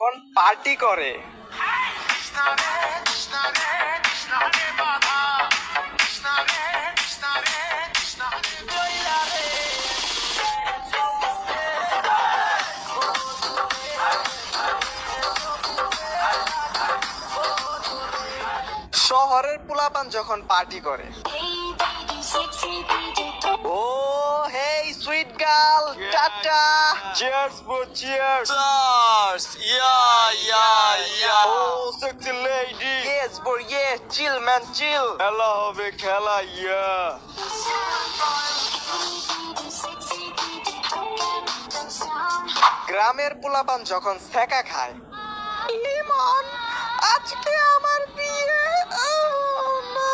কোন পার্টি করে। শহরের পোলাপান যখন পার্টি করে। Oh hey sweet girl, tata. Cheers bro, cheers. Stars! Yeah. Oh, sexy lady. Yes, bro, yeah. Chill, man, chill. খেলা হবে খেলা, yeah. গ্রামের পোলাপান যখন সেকা খায়। লিমন, আজকে আমার বিয়ে। Oh, no.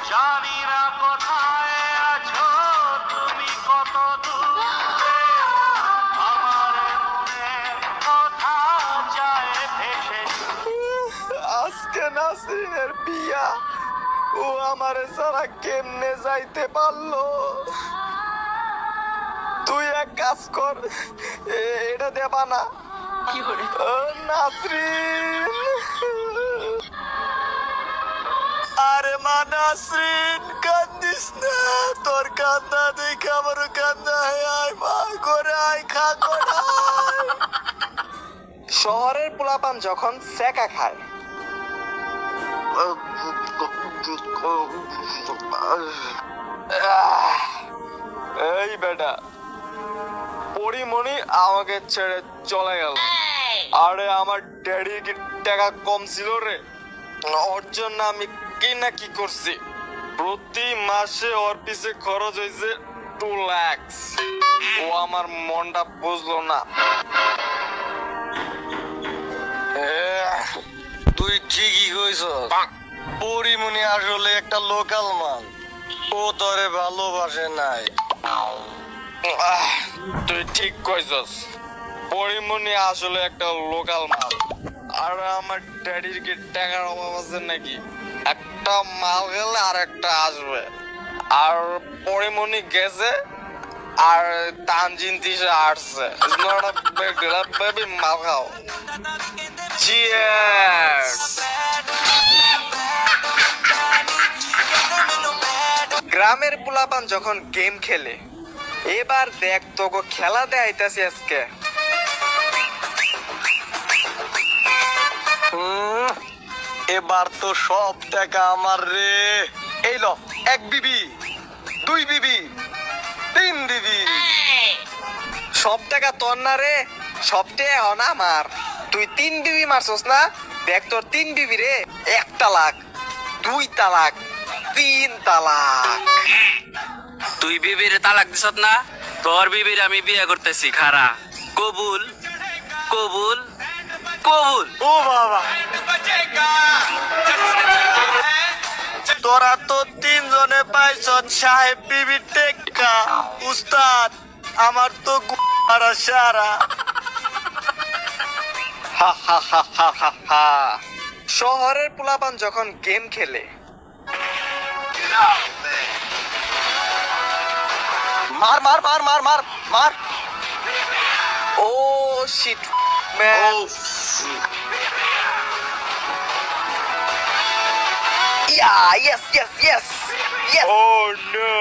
জানি না কোথায় আছো তুমি, কত দূরে আমার মনের কথা যায় ভেসে। আজকে নাসরিনের বিয়া, ও আমারে সারা কেমনে যাইতে পারলো। তুই এক কাজ কর, এটা দেবা না। ও নাসরিন। আরে মা নাসরিন, কান্দিস না, তোর কান্দা দেখে আমারও কান্দা হয়। আয় মা, করে আয়, খা করে আয়। শহরের পোলাপান যখন সেকা খায়। এই বেটা, পরিমণি আমাকে ছেড়ে চলে গেল। আরে আমার ড্যাডির কি টাকা কম ছিল রে, ওর জন্য আমি কি না কি করছি। প্রতি মাসে ওর পিছে খরচ হয়েছে 2 লাখ। ও আমার মনটা বুঝলো না। তুই ঠিকই কইছ, পরিমণি আসলে একটা লোকাল মাল, ও তোরে ভালোবাসে নাই। তুই ঠিক কইছস, পরিমণি আসলে একটা লোকাল মাল। আর আমার ড্যাডির কি টাকার অভাব আছে নাকি? একটা মাল গেলে আর একটা আসবে। আর পরিমণি গেছে, আর তানজিন তিশা আসছে। It's not a big deal, baby, মাল খাও। Cheers! গ্রামের পোলাপান যখন গেম খেলে। এবার দেখ তোকে খেলা দেখাইতাছি আজকে। এবার তো সব টাকা আমার রে। এই ল, 1 বিবি, 2 বিবি, 3 বিবি। সব টাকা তোর না রে, সবটাই এখন আমার। তুই 3 বিবি মারছস না? দেখ তোর 3 বিবি রে। 1 তালাক, 2 তালাক, 3 তালাক। তুই বিবির তালাক দিছত না, তোর বিবির আমি বিয়ে করতেছি। খারা কবুল কবুল কবুল। ও বাবা, তোরা তো 3 জনে পাইছ সাহেব বিবির টেক্কা। উস্তাদ, আমার তো গুয়ারা সারা। হা হা হা হা হা হা। শহরের পোলাপান যখন গেম খেলে। মার মার মার মার মার মার। Oh shit man. Yeah, yes. Oh no!